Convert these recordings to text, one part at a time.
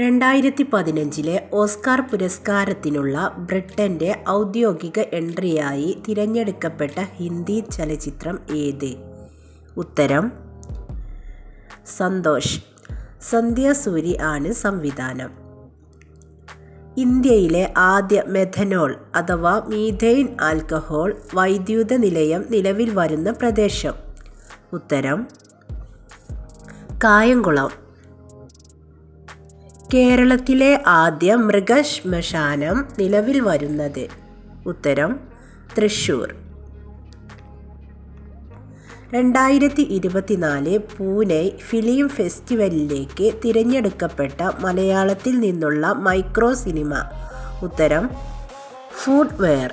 2015 Oscar പുരസ്കാരത്തിനുള്ള ബ്രിട്ടൻ്റെ ഔദ്യോഗിക എൻട്രിയായി തിരഞ്ഞെടുക്കപ്പെട്ട ഹിന്ദി ചലച്ചിത്രം ഏത്? ഉത്തരം സന്തോഷ്. സന്ധ്യ സൂരി ആണ് സംവിധാനം. ഇന്ത്യയിലെ ആദ്യ മെഥനോൾ അഥവാ മീഥെയ്ൻ ആൽക്കഹോൾ വൈദ്യുത നിലയം നിലവിൽ വരുന്ന പ്രദേശം? ഉത്തരം കായംകുളം. കേരളത്തിലെ ആദ്യ മൃഗശ്മശാനം നിലവിൽ വരുന്നത്? ഉത്തരം തൃശ്ശൂർ. 2024 പൂനെ ഫിലിം ഫെസ്റ്റിവലിലേക്ക് തിരഞ്ഞെടുക്കപ്പെട്ട മലയാളത്തിൽ നിന്നുള്ള മൈക്രോ സിനിമ? ഉത്തരം ഫുട്വെയർ.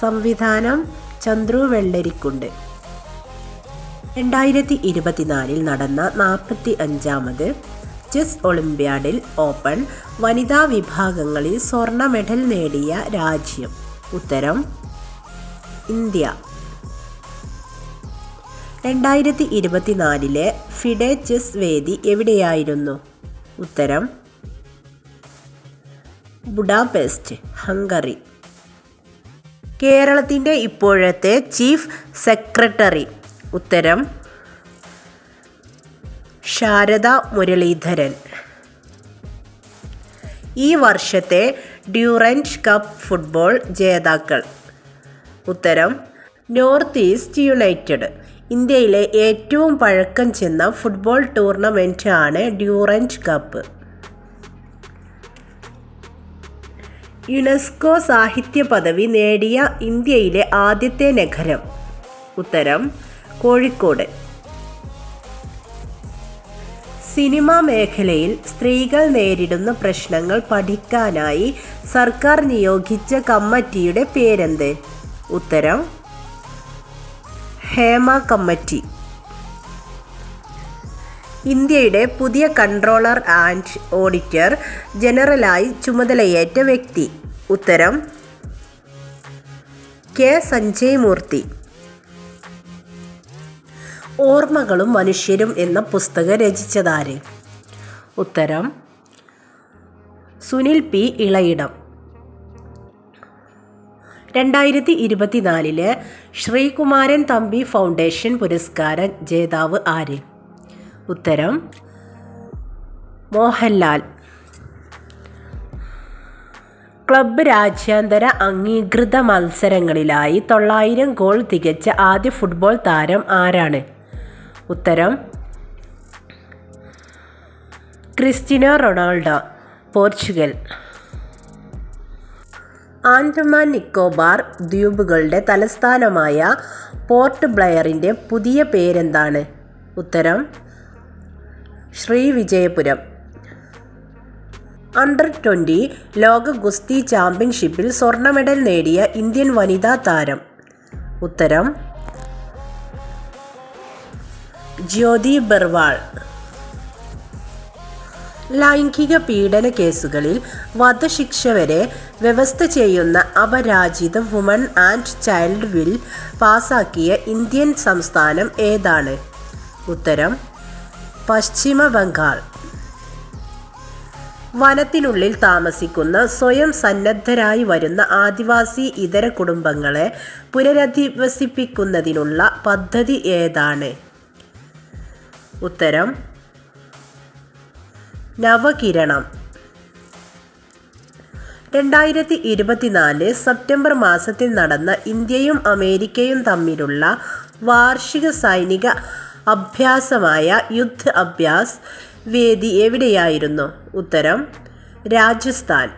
സംവിധാനം ചന്ദ്രു വെള്ളരിക്കുണ്ട്. 2024 നടന്ന 45ാമത് ചെസ് ഒളിമ്പ്യാഡിൽ ഓപ്പൺ വനിതാ വിഭാഗങ്ങളിൽ സ്വർണ്ണ മെഡൽ നേടിയ രാജ്യം? ഉത്തരം ഇന്ത്യ. 2024 ഫിഡെ ചെസ് വേദി എവിടെയായിരുന്നു? ഉത്തരം ബുഡാപെസ്റ്റ്, ഹംഗറി. കേരളത്തിൻ്റെ ഇപ്പോഴത്തെ ചീഫ് സെക്രട്ടറി? ഉത്തരം ശാരദ മുരളീധരൻ. ഈ വർഷത്തെ ഡ്യൂറൻഡ് കപ്പ് ഫുട്ബോൾ ജേതാക്കൾ? ഉത്തരം നോർത്ത് ഈസ്റ്റ് യുണൈറ്റഡ്. ഇന്ത്യയിലെ ഏറ്റവും പഴക്കം ചെന്ന ഫുട്ബോൾ ടൂർണമെൻ്റ് ആണ് ഡ്യൂറൻഡ് കപ്പ്. യുനെസ്കോ സാഹിത്യ പദവി നേടിയ ഇന്ത്യയിലെ ആദ്യത്തെ നഗരം? ഉത്തരം കോഴിക്കോട്. സിനിമാ മേഖലയിൽ സ്ത്രീകൾ നേരിടുന്ന പ്രശ്നങ്ങൾ പഠിക്കാനായി സർക്കാർ നിയോഗിച്ച കമ്മിറ്റിയുടെ പേരെന്ത്? ഉത്തരം ഹേമ കമ്മിറ്റി. ഇന്ത്യയുടെ പുതിയ കൺട്രോളർ ആൻഡ് ഓഡിറ്റർ ജനറലായി ചുമതലയേറ്റ വ്യക്തി? ഉത്തരം കെ സഞ്ജയ് മൂർത്തി. ഓർമ്മകളും മനുഷ്യരും എന്ന പുസ്തകം രചിച്ചതാര്? ഉത്തരം സുനിൽ പി ഇളയിടം. 2024 ശ്രീകുമാരൻ തമ്പി ഫൗണ്ടേഷൻ പുരസ്കാര ജേതാവ് ആര്? ഉത്തരം മോഹൻലാൽ. ക്ലബ്ബ് രാജ്യാന്തര അംഗീകൃത മത്സരങ്ങളിലായി 900 ഗോൾ തികച്ച ആദ്യ ഫുട്ബോൾ താരം ആരാണ്? ഉത്തരം Cristiano Ronaldo, Portugal. Andaman Nicobar ദ്വീപുകളുടെ തലസ്ഥാനമായ പോർട്ട് ബ്ലെയറിൻ്റെ പുതിയ പേരെന്താണ്? ഉത്തരം ശ്രീവിജയപുരം. അണ്ടർ 20 ലോക ഗുസ്തി ചാമ്പ്യൻഷിപ്പിൽ സ്വർണ്ണ മെഡൽ നേടിയ ഇന്ത്യൻ വനിതാ താരം? ഉത്തരം ജ്യോതി ബർവാൾ. ലൈംഗിക പീഡന കേസുകളിൽ വധശിക്ഷ വരെ വ്യവസ്ഥ ചെയ്യുന്ന അപരാജിത വുമൺ ആൻഡ് ചൈൽഡ് ബിൽ പാസാക്കിയ ഇന്ത്യൻ സംസ്ഥാനം ഏതാണ്? ഉത്തരം പശ്ചിമ ബംഗാൾ. വനത്തിനുള്ളിൽ താമസിക്കുന്ന സ്വയം സന്നദ്ധരായി വരുന്ന ആദിവാസി ഇതര കുടുംബങ്ങളെ പുനരധിവസിപ്പിക്കുന്നതിനുള്ള പദ്ധതി ഏതാണ്? ഉത്തരം നവകിരണം. 2024 സെപ്റ്റംബർ മാസത്തിൽ നടന്ന ഇന്ത്യയും അമേരിക്കയും തമ്മിലുള്ള വാർഷിക സൈനിക അഭ്യാസമായ യുദ്ധ് അഭ്യാസ് വേദി എവിടെയായിരുന്നു? ഉത്തരം രാജസ്ഥാൻ.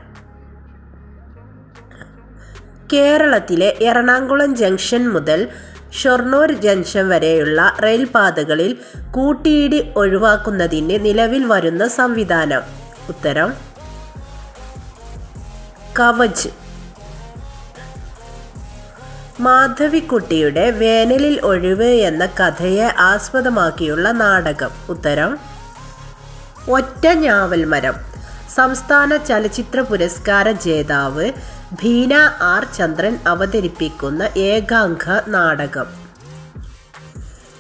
കേരളത്തിലെ എറണാകുളം ജംഗ്ഷൻ മുതൽ ഷൊർണൂർ ജംഗ്ഷൻ വരെയുള്ള റെയിൽപാതകളിൽ കൂട്ടിയിടി ഒഴിവാക്കുന്നതിന് നിലവിൽ വരുന്ന സംവിധാനം? ഉത്തരം കവച്. മാധവിക്കുട്ടിയുടെ വേനലിൽ ഒഴിവ് എന്ന കഥയെ ആസ്പദമാക്കിയുള്ള നാടകം? ഉത്തരം ഒറ്റ ഞാവൽ മരം. സംസ്ഥാന ചലച്ചിത്ര പുരസ്കാര ജേതാവ് ഭീന ആർ ചന്ദ്രൻ അവതരിപ്പിക്കുന്ന ഏകാംഗ നാടകം?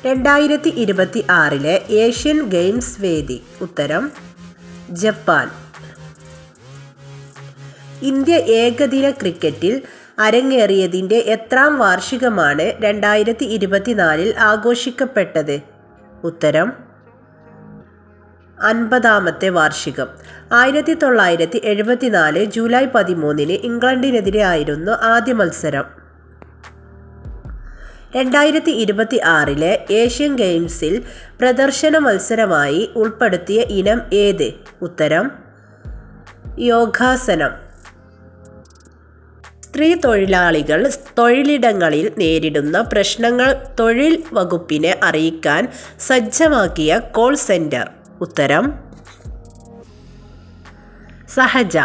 2026 ഏഷ്യൻ ഗെയിംസ് വേദി? ഉത്തരം ജപ്പാൻ. ഇന്ത്യ ഏകദിന ക്രിക്കറ്റിൽ അരങ്ങേറിയതിൻ്റെ എത്രാം വാർഷികമാണ് 2024 ആഘോഷിക്കപ്പെട്ടത്? ഉത്തരം 50ാമത്തെ വാർഷികം. 1974 ജൂലൈ 13 ഇംഗ്ലണ്ടിനെതിരെ ആയിരുന്നു ആദ്യ മത്സരം. 2026 ഏഷ്യൻ ഗെയിംസിൽ പ്രദർശന മത്സരമായി ഉൾപ്പെടുത്തിയ ഇനം ഏത്? ഉത്തരം യോഗാസനം. സ്ത്രീ തൊഴിലാളികൾ തൊഴിലിടങ്ങളിൽ നേരിടുന്ന പ്രശ്നങ്ങൾ തൊഴിൽ വകുപ്പിനെ അറിയിക്കാൻ സജ്ജമാക്കിയ കോൾ സെന്റർ. ഉത്തരം സഹജ.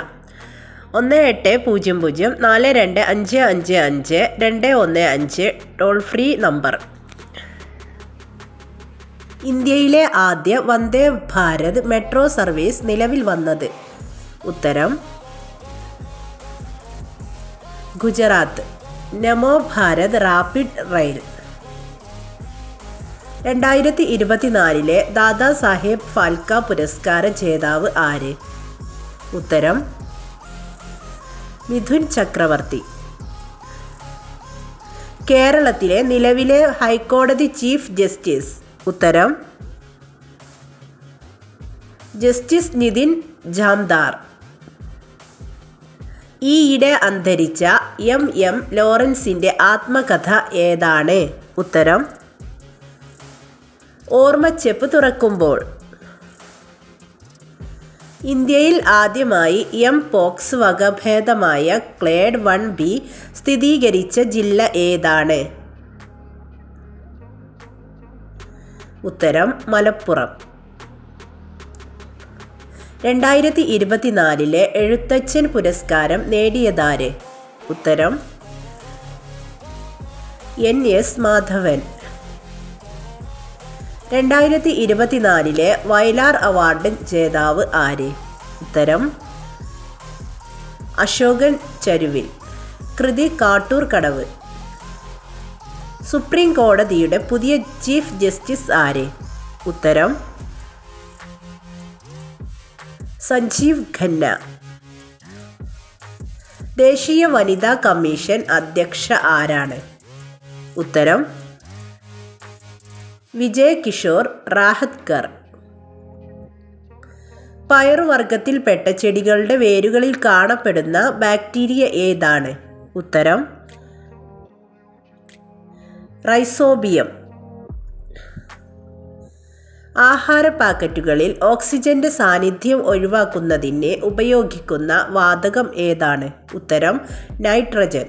1800 425555215 ടോൾ ഫ്രീ നമ്പർ. ഇന്ത്യയിലെ ആദ്യ വന്ദേ ഭാരത് മെട്രോ സർവീസ് നിലവിൽ വന്നത്? ഉത്തരം ഗുജറാത്ത്. നമോ ഭാരത് റാപ്പിഡ് റെയിൽ. 2024 ദാദാ സാഹേബ് ഫാൽക്കെ പുരസ്കാര ജേതാവ് ആര്? ഉത്തരം മിഥുൻ ചക്രവർത്തി. കേരളത്തിലെ നിലവിലെ ഹൈക്കോടതി ചീഫ് ജസ്റ്റിസ്? ഉത്തരം ജസ്റ്റിസ് നിതിൻ ജാംദാർ. ഈയിടെ അന്തരിച്ച M.M. ലോറൻസിൻ്റെ ആത്മകഥ ഏതാണ്? ഉത്തരം ഓർമ്മച്ചെപ്പ് തുറക്കുമ്പോൾ. ഇന്ത്യയിൽ ആദ്യമായി പോക്സ് വകഭേദമായ ക്ലേഡ് 1B സ്ഥിരീകരിച്ച ജില്ല ഏതാണ്? ഉത്തരം മലപ്പുറം. 2024 എഴുത്തച്ഛൻ പുരസ്കാരം നേടിയതാര്? ഉത്തരം N.S. മാധവൻ. 2024 വയലാർ അവാർഡ് ജേതാവ് ആര്? ഉത്തരം അശോകൻ ചരുവിൽ. കൃതി കാട്ടൂർ കടവ്. സുപ്രീം കോടതിയുടെ പുതിയ ചീഫ് ജസ്റ്റിസ് ആര്? ഉത്തരം സഞ്ജീവ് ഖന്ന. ദേശീയ വനിതാ കമ്മീഷൻ അധ്യക്ഷ ആരാണ്? ഉത്തരം വിജയ് കിഷോർ റാഹത്കർ. പയറുവർഗത്തിൽപ്പെട്ട ചെടികളുടെ വേരുകളിൽ കാണപ്പെടുന്ന ബാക്ടീരിയ ഏതാണ്? ഉത്തരം റൈസോബിയം. ആഹാര പാക്കറ്റുകളിൽ ഓക്സിജന്റെ സാന്നിധ്യം ഒഴിവാക്കുന്നതിന് ഉപയോഗിക്കുന്ന വാതകം ഏതാണ്? ഉത്തരം നൈട്രജൻ.